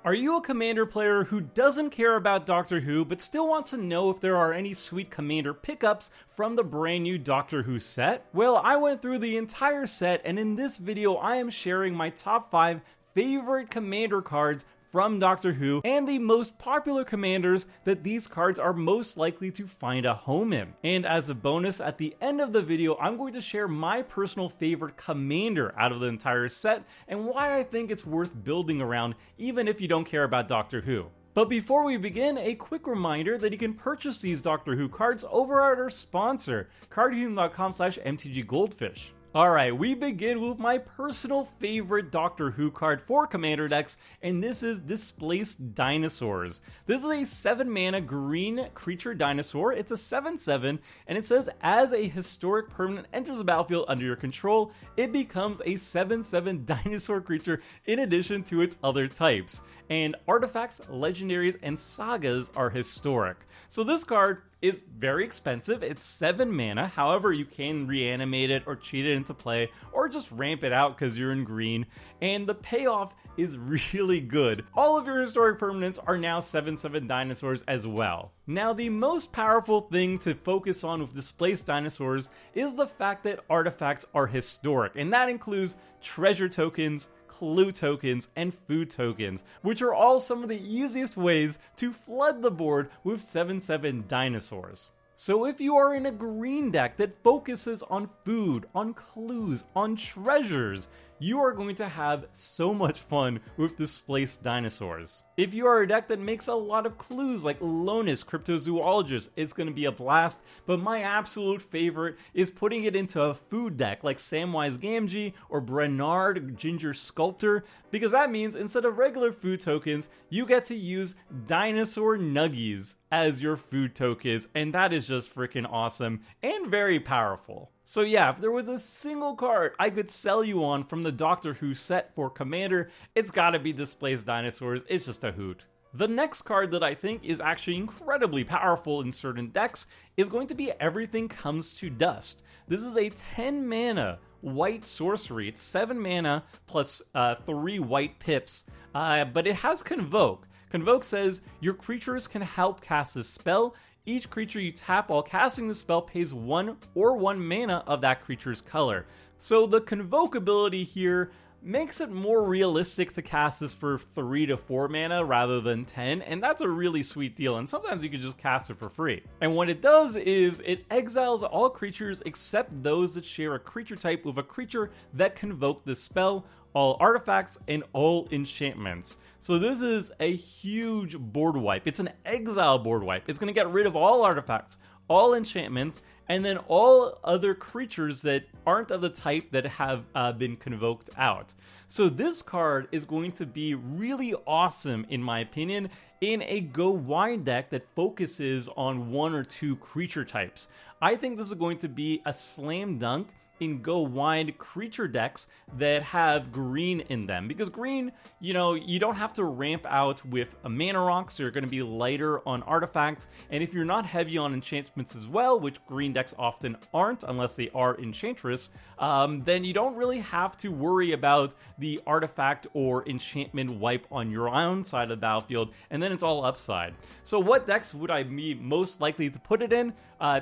Are you a Commander player who doesn't care about Doctor Who but still wants to know if there are any sweet Commander pickups from the brand new Doctor Who set? Well, I went through the entire set, and in this video I am sharing my top 5 favorite Commander cards from Doctor Who and the most popular commanders that these cards are most likely to find a home in. And as a bonus, at the end of the video, I'm going to share my personal favorite commander out of the entire set and why I think it's worth building around even if you don't care about Doctor Who. But before we begin, a quick reminder that you can purchase these Doctor Who cards over at our sponsor, cardkingdom.com/mtggoldfish. Alright, we begin with my personal favorite Doctor Who card for Commander decks, and this is Displaced Dinosaurs. This is a 7 mana green creature dinosaur. It's a 7/7, and it says as a historic permanent enters the battlefield under your control, it becomes a 7/7 dinosaur creature in addition to its other types. And artifacts, legendaries, and sagas are historic. So this card is very expensive. It's 7 mana. However, you can reanimate it or cheat it into play or just ramp it out because you're in green. And the payoff is really good. All of your historic permanents are now 7/7 dinosaurs as well. Now, the most powerful thing to focus on with Displaced Dinosaurs is the fact that artifacts are historic, and that includes treasure tokens, clue tokens, and food tokens, which are all some of the easiest ways to flood the board with 7/7 dinosaurs. So if you are in a green deck that focuses on food, on clues, on treasures, you are going to have so much fun with Displaced Dinosaurs. If you are a deck that makes a lot of clues like Lonis, Cryptozoologist, it's going to be a blast, but my absolute favorite is putting it into a food deck like Samwise Gamgee or Bernard Ginger Sculptor, because that means instead of regular food tokens, you get to use Dinosaur Nuggies as your food tokens, and that is just freaking awesome and very powerful. So yeah, if there was a single card I could sell you on from the Doctor Who set for Commander, it's gotta be Displaced Dinosaurs. It's just a hoot. The next card that I think is actually incredibly powerful in certain decks is going to be Everything Comes to Dust. This is a 10 mana white sorcery. It's 7 mana plus 3 white pips, but it has Convoke. Convoke says your creatures can help cast a spell. Each creature you tap while casting the spell pays 1 or 1 mana of that creature's color. So the Convoke ability here makes it more realistic to cast this for 3 to 4 mana rather than 10, and that's a really sweet deal, and sometimes you can just cast it for free. And what it does is it exiles all creatures except those that share a creature type with a creature that convoked the spell, all artifacts, and all enchantments. So this is a huge board wipe. It's an exile board wipe. It's going to get rid of all artifacts, all enchantments, and then all other creatures that aren't of the type that have been convoked out. So this card is going to be really awesome, in my opinion, in a go wide deck that focuses on 1 or 2 creature types. I think this is going to be a slam dunk in go wide creature decks that have green in them, because green, you know, you don't have to ramp out with a mana rock, so you're going to be lighter on artifacts, and if you're not heavy on enchantments as well, which green decks often aren't unless they are enchantress, then you don't really have to worry about the artifact or enchantment wipe on your own side of the battlefield, and then it's all upside. So what decks would I be most likely to put it in?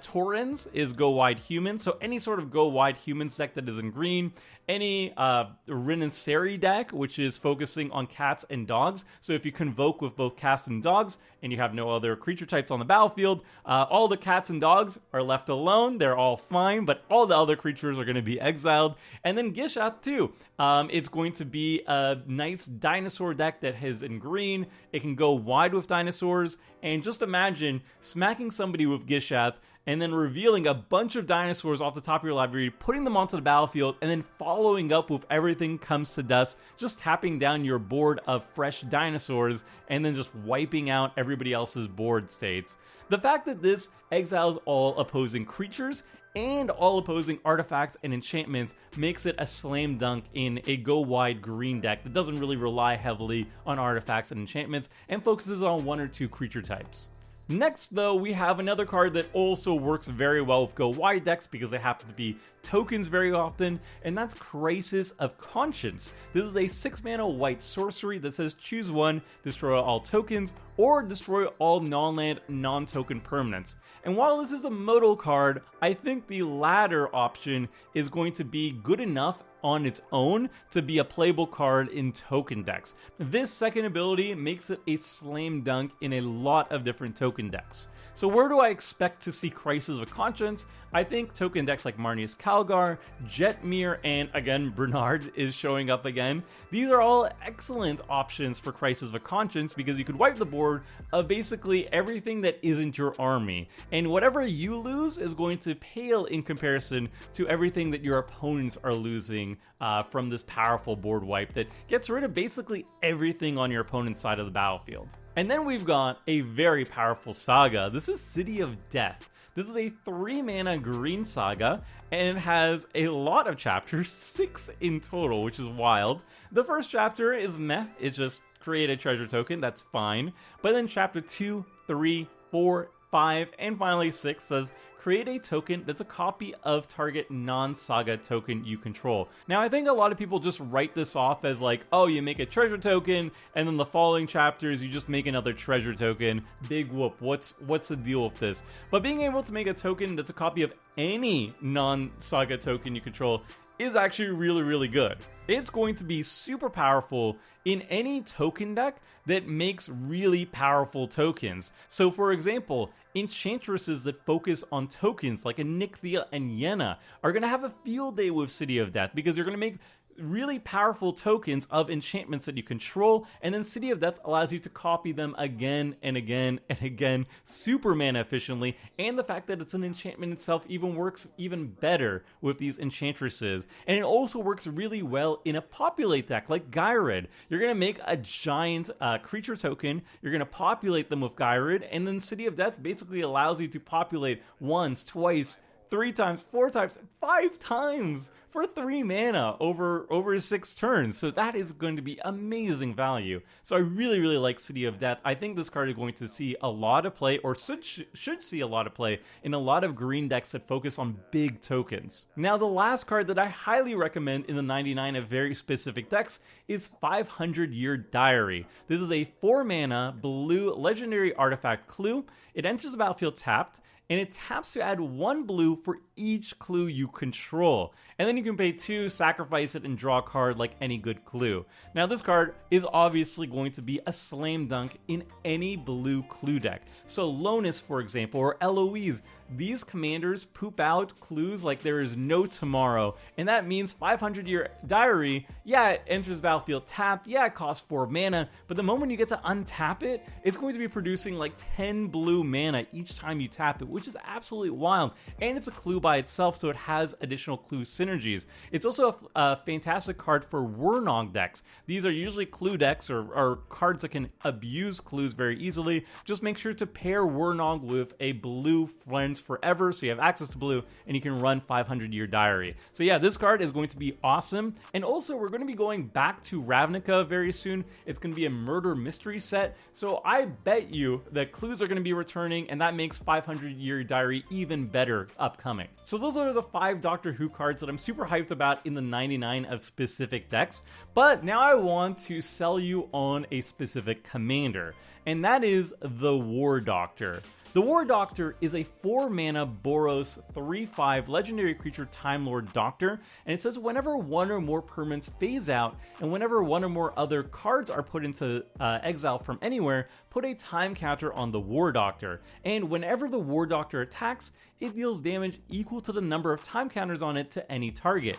Torrens is go wide human, so any sort of go wide humans deck that is in green, any Renisseri deck, which is focusing on cats and dogs. So if you convoke with both cats and dogs, and you have no other creature types on the battlefield, all the cats and dogs are left alone. They're all fine, but all the other creatures are going to be exiled. And then Gishath too. It's going to be a nice dinosaur deck that is in green. It can go wide with dinosaurs, and just imagine smacking somebody with Gishath and then revealing a bunch of dinosaurs off the top of your library, putting them onto the battlefield, and then following up with Everything Comes to Dust, just tapping down your board of fresh dinosaurs, and then just wiping out everybody else's board states. The fact that this exiles all opposing creatures and all opposing artifacts and enchantments makes it a slam dunk in a go wide green deck that doesn't really rely heavily on artifacts and enchantments and focuses on 1 or 2 creature types. Next though, we have another card that also works very well with Go Wide decks because they happen to be tokens very often, and that's Crisis of Conscience. This is a 6-mana white sorcery that says choose one, destroy all tokens, or destroy all non-land, non-token permanents. And while this is a modal card, I think the latter option is going to be good enough on its own to be a playable card in token decks. This second ability makes it a slam dunk in a lot of different token decks. So where do I expect to see Crisis of Conscience? I think token decks like Marneus Calgar, Jetmir, and again, Bernard is showing up again. These are all excellent options for Crisis of Conscience because you could wipe the board of basically everything that isn't your army. And whatever you lose is going to pale in comparison to everything that your opponents are losing from this powerful board wipe that gets rid of basically everything on your opponent's side of the battlefield. And then we've got a very powerful saga. This is City of Death. This is a 3-mana green saga, and it has a lot of chapters, 6 in total, which is wild. The first chapter is meh, it's just create a treasure token, that's fine. But then chapter 2, 3, 4, 5, and finally 6 says create a token that's a copy of target non-saga token you control. Now I think a lot of people just write this off as like, oh, you make a treasure token and then the following chapters you just make another treasure token. Big whoop, what's the deal with this? But being able to make a token that's a copy of any non-saga token you control is actually really good. It's going to be super powerful in any token deck that makes really powerful tokens. So for example, enchantresses that focus on tokens like a Nykthia and Yenna are going to have a field day with City of Death because you're going to make really powerful tokens of enchantments that you control, and then City of Death allows you to copy them again and again and again super mana efficiently, and the fact that it's an enchantment itself even works even better with these enchantresses. And it also works really well in a populate deck like Gyred. You're going to make a giant creature token, you're going to populate them with Gyred, and then City of Death basically allows you to populate once, twice, 3 times, 4 times, 5 times for 3 mana over 6 turns. So that is going to be amazing value. So I really like City of Death. I think this card is going to see a lot of play, or should see a lot of play in a lot of green decks that focus on big tokens. Now the last card that I highly recommend in the 99 of very specific decks is 500 Year Diary. This is a 4 mana blue legendary artifact clue. It enters the battlefield tapped, and it taps to add 1 blue for each clue you control. And then you can pay 2, sacrifice it, and draw a card like any good clue. Now this card is obviously going to be a slam dunk in any blue clue deck. So Lonis, for example, or Eloise, these commanders poop out clues like there is no tomorrow, and that means 500 Year Diary, yeah, it enters the battlefield tapped, yeah, it costs 4 mana, but the moment you get to untap it, it's going to be producing like 10 blue mana each time you tap it, which is absolutely wild, and it's a clue by itself, so it has additional clue synergies. It's also a fantastic card for Wurnog decks. These are usually clue decks or cards that can abuse clues very easily. Just make sure to pair Wurnog with a blue Friends Forever, so you have access to blue, and you can run 500 Year Diary. So yeah, this card is going to be awesome, and also we're going to be going back to Ravnica very soon. It's going to be a murder mystery set, so I bet you that clues are going to be returning, and that makes 500 Year Diary even better upcoming. So those are the 5 Doctor Who cards that I'm super hyped about in the 99 of specific decks, but now I want to sell you on a specific commander, and that is the War Doctor. The War Doctor is a 4-mana Boros 3/5 legendary creature Time Lord Doctor, and it says whenever 1 or more permanents phase out, and whenever 1 or more other cards are put into exile from anywhere, put a time counter on the War Doctor. And whenever the War Doctor attacks, it deals damage equal to the number of time counters on it to any target.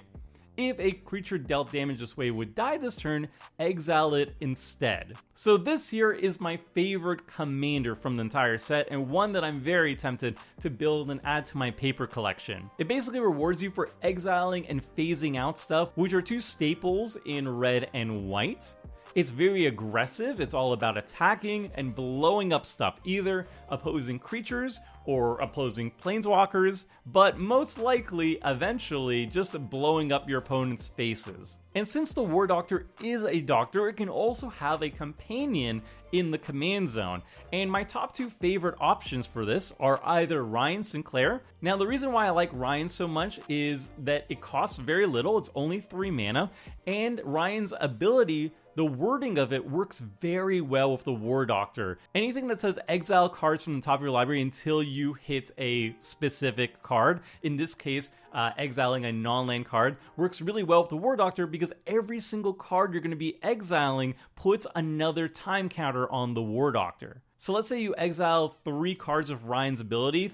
If a creature dealt damage this way would die this turn, exile it instead. So this here is my favorite commander from the entire set, and one that I'm very tempted to build and add to my paper collection. It basically rewards you for exiling and phasing out stuff, which are 2 staples in red and white. It's very aggressive, it's all about attacking and blowing up stuff, either opposing creatures or opposing planeswalkers, but most likely, eventually, just blowing up your opponent's faces. And since the War Doctor is a doctor, it can also have a companion in the command zone. And my top 2 favorite options for this are either Ryan Sinclair. Now, the reason why I like Ryan so much is that it costs very little, it's only 3 mana, and Ryan's ability, the wording of it works very well with the War Doctor. Anything that says exile cards from the top of your library until you hit a specific card, in this case, exiling a non-land card, works really well with the War Doctor because every single card you're going to be exiling puts another time counter on the War Doctor. So let's say you exile 3 cards of Ryan's ability,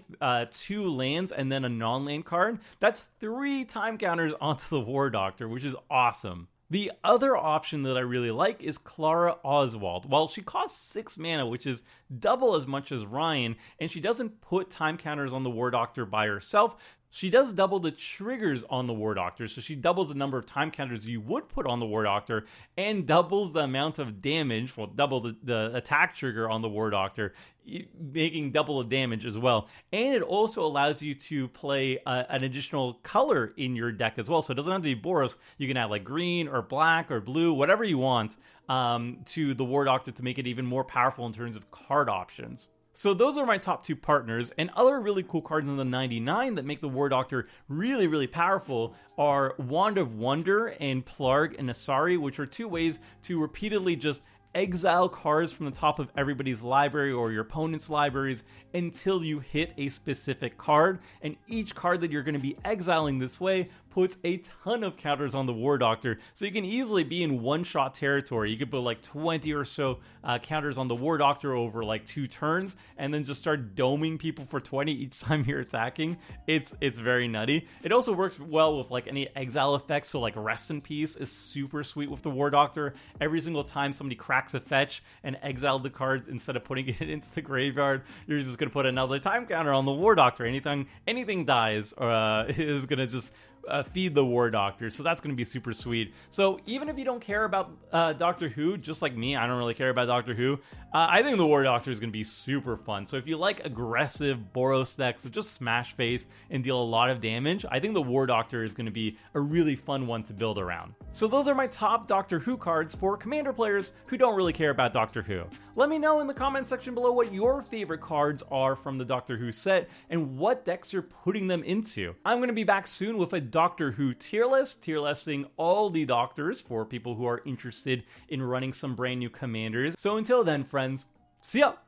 2 lands, and then a non-land card. That's 3 time counters onto the War Doctor, which is awesome. The other option that I really like is Clara Oswald. Well, she costs 6 mana, which is double as much as Ryan, and she doesn't put time counters on the War Doctor by herself. She does double the triggers on the War Doctor, so she doubles the number of time counters you would put on the War Doctor and doubles the amount of damage, well, double the attack trigger on the War Doctor, making double the damage as well. And it also allows you to play an additional color in your deck as well, so it doesn't have to be Boros. You can have like green or black or blue, whatever you want, to the War Doctor to make it even more powerful in terms of card options. So those are my top 2 partners, and other really cool cards in the 99 that make the War Doctor really, really powerful are Wand of Wonder and Plarg and Asari, which are 2 ways to repeatedly just exile cards from the top of everybody's library or your opponent's libraries until you hit a specific card, and each card that you're going to be exiling this way puts a ton of counters on the War Doctor, so you can easily be in one-shot territory. You could put like 20 or so counters on the War Doctor over like 2 turns, and then just start doming people for 20 each time you're attacking. It's very nutty. It also works well with like any exile effects, so like Rest in Peace is super sweet with the War Doctor. Every single time somebody cracks a fetch and exile the cards, instead of putting it into the graveyard, you're just going to put another time counter on the War Doctor. Anything dies is going to just feed the War Doctor, so that's going to be super sweet. So even if you don't care about Doctor Who, just like me, I don't really care about Doctor Who, I think the War Doctor is going to be super fun. So if you like aggressive Boros decks that just smash face and deal a lot of damage, I think the War Doctor is going to be a really fun one to build around. So those are my top Doctor Who cards for Commander players who don't really care about Doctor Who. Let me know in the comment section below what your favorite cards are from the Doctor Who set and what decks you're putting them into. I'm going to be back soon with a Doctor Who tier listing all the Doctors for people who are interested in running some brand new Commanders. So until then, friends, see ya!